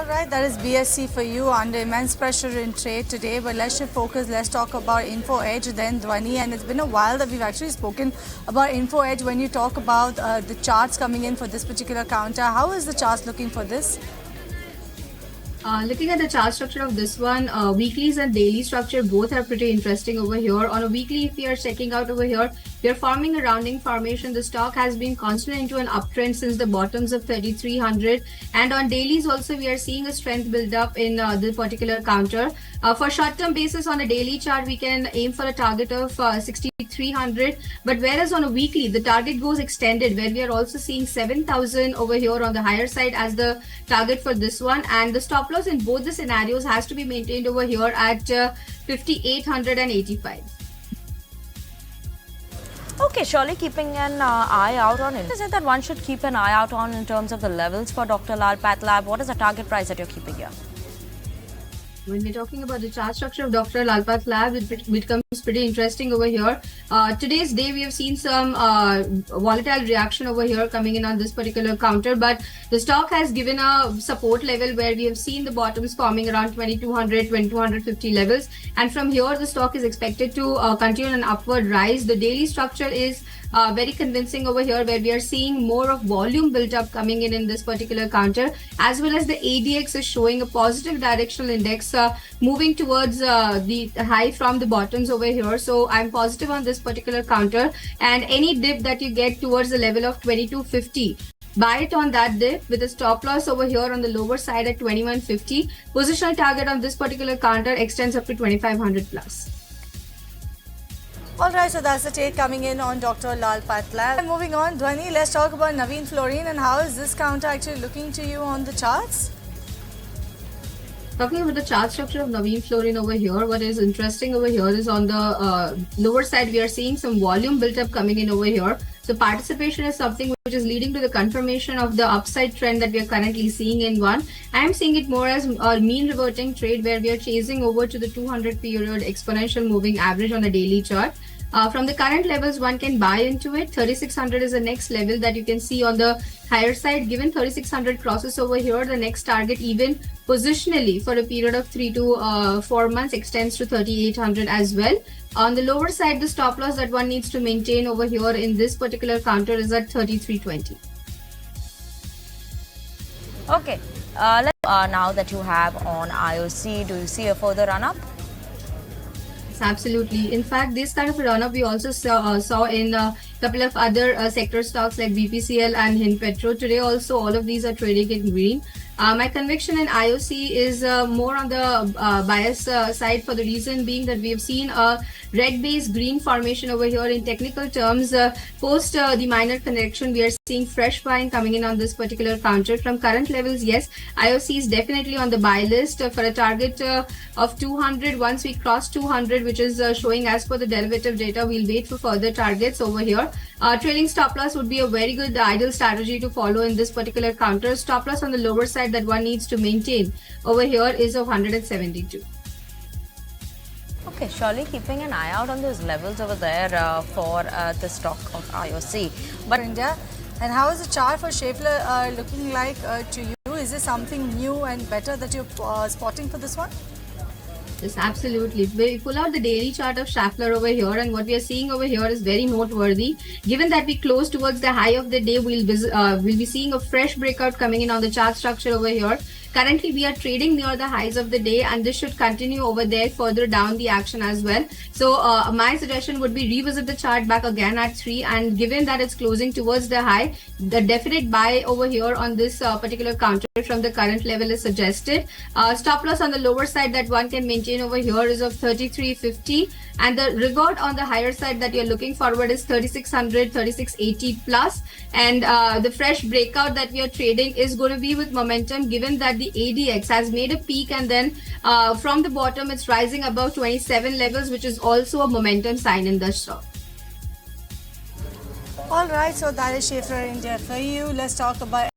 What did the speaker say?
Alright, that is BSC for you under immense pressure in trade today. But let's shift focus. Let's talk about Info Edge, then Dhwani. And it's been a while that we've actually spoken about Info Edge. When you talk about the charts coming in for this particular counter, how is the charts looking for this? Looking at the chart structure of this one, weeklies and daily structure both are pretty interesting over here. On a weekly, if we are checking out over here, we are forming a rounding formation. The stock has been constant into an uptrend since the bottoms of 3300, and on dailies also we are seeing a strength build up in the particular counter. For short-term basis on a daily chart, we can aim for a target of 6300, but whereas on a weekly the target goes extended, where we are also seeing 7000 over here on the higher side as the target for this one, and the stop loss in both the scenarios has to be maintained over here at 5885. Okay, surely keeping an eye out on it. Is it that one should keep an eye out on in terms of the levels for Dr. Lal PathLabs? What is the target price that you're keeping here? When we're talking about the chart structure of Dr. Lal PathLabs, it becomes pretty interesting over here. Today's day, we have seen some volatile reaction over here coming in on this particular counter, but the stock has given a support level where we have seen the bottoms forming around 2200, 2250 levels, and from here the stock is expected to continue an upward rise. The daily structure is very convincing over here, where we are seeing more of volume built up coming in this particular counter, as well as the ADX is showing a positive directional index moving towards the high from the bottoms over here. So I'm positive on this particular counter, and any dip that you get towards the level of 2250, buy it on that dip with a stop loss over here on the lower side at 2150. Positional target on this particular counter extends up to 2500 plus. Alright, so that's the take coming in on Dr. Lal PathLabs. Moving on, Dhwani, let's talk about Navin Fluorine and how is this counter actually looking to you on the charts? Talking about the chart structure of Navin Fluorine over here, what is interesting over here is on the lower side, we are seeing some volume built up coming in over here. So participation is something which is leading to the confirmation of the upside trend that we are currently seeing in one. I am seeing it more as a mean reverting trade, where we are chasing over to the 200 period exponential moving average on a daily chart. From the current levels, one can buy into it. 3600 is the next level that you can see on the higher side. Given 3600 crosses over here, the next target even positionally for a period of 3 to 4 months extends to 3800 as well. On the lower side, the stop loss that one needs to maintain over here in this particular counter is at 3320. Okay, now that you have on IOC, do you see a further run-up? Absolutely. In fact, this kind of a run-up we also saw in a couple of other sector stocks like BPCL and Hind Petro. Today also all of these are trading in green. My conviction in IOC is more on the bias side, for the reason being that we have seen a red base green formation over here. In technical terms, post the minor correction, we are seeing fresh buying coming in on this particular counter. From current levels, yes, IOC is definitely on the buy list for a target of 200. Once we cross 200, which is showing as per the derivative data, we'll wait for further targets over here. Trailing stop loss would be a very good ideal strategy to follow in this particular counter. Stop loss on the lower side that one needs to maintain over here is of 172. Okay, surely keeping an eye out on those levels over there for the stock of IOC. But India, and how is the chart for Schaeffler looking like to you? Is there something new and better that you're spotting for this one? Yes, absolutely. We pull out the daily chart of Schaeffler over here, and what we are seeing over here is very noteworthy. Given that we close towards the high of the day, we'll be seeing a fresh breakout coming in on the chart structure over here. Currently, we are trading near the highs of the day, and this should continue over there further down the action as well. So my suggestion would be revisit the chart back again at 3, and given that it's closing towards the high, the definite buy over here on this particular counter from the current level is suggested. Stop loss on the lower side that one can maintain over here is of 3350, and the reward on the higher side that you're looking forward is 3600, 3680 plus, and the fresh breakout that we are trading is going to be with momentum, given that the ADX has made a peak, and then from the bottom it's rising above 27 levels, which is also a momentum sign in the stock. Alright, so that is Schaeffler India for you. Let's talk about